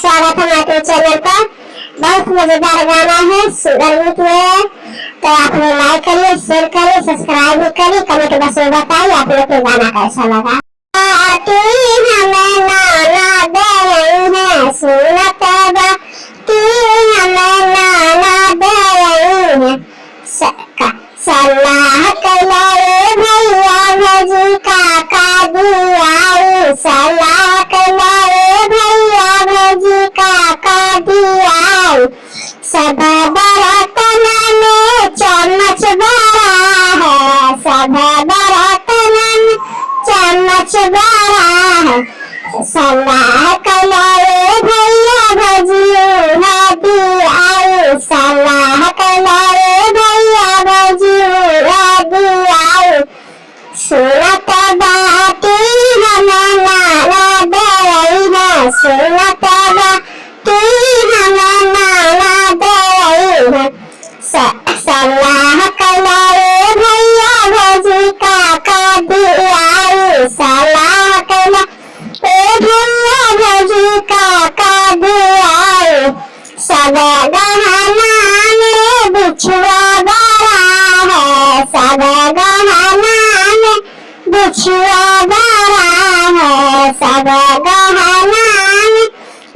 स्वागत है हमारे चैनल पर। बहुत मजेदार गाना है, सुंदर गीत है, तो आप लोग लाइक करिए, शेयर करिए, सब्सक्राइब भी करिए, कमेंट बॉक्स में बताइए आप लोग को गाना कैसा लगा। हमें नाना दे है सुनत बाती, हमें नाना दे है सलाह कलाए भैया भजी काका दिया, सलाह कलाए भैया भजी काका दिया। सब बर्तन में चम्मच बड़ा है, सब बर्तन में चम्मच बड़ा है, सलाह कलाए भैया भजी दिया, सलाह कलाए भैया भजी दिया। सुनत बाती हमें नाना दे है, सुनत बाती हमें नाना दे है सलाह कलाए भैया भजी काका दिया, सलाह कलाए भैया भजी काका दिया। सब गहना में बिछुआ बड़ा है, सब गहना में बिछुआ बड़ा है, सब गहना में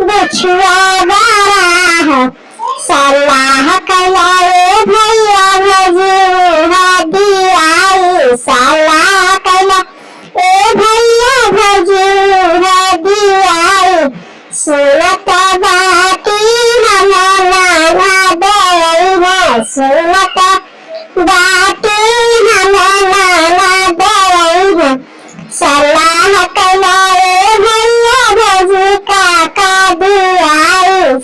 बिछुआ बड़ा है, सलाह कलाए भैया भजी दिया, सलाह कलाए भैया भजी दिया। सुनत बाती हमें नाना दे है, सुनत बाती हमें नाना दे है सलाह कलाए भैया भजी काका दिया,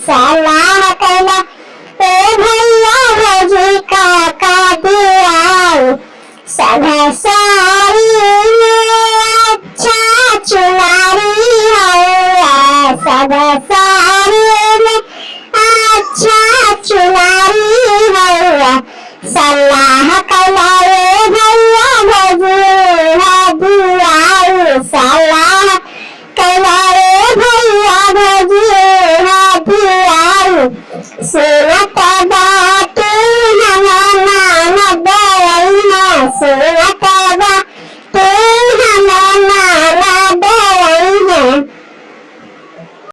सलाह कलाए भैया भजी काका दिया। सब सारी में अच्छा चुनारी है, सब सारी में अच्छा चुनारी है, सलाह कलाए भैया भजी दिया, सलाह कलाए भैया भजी दिया। सुनत बाती हमें नाना दे है,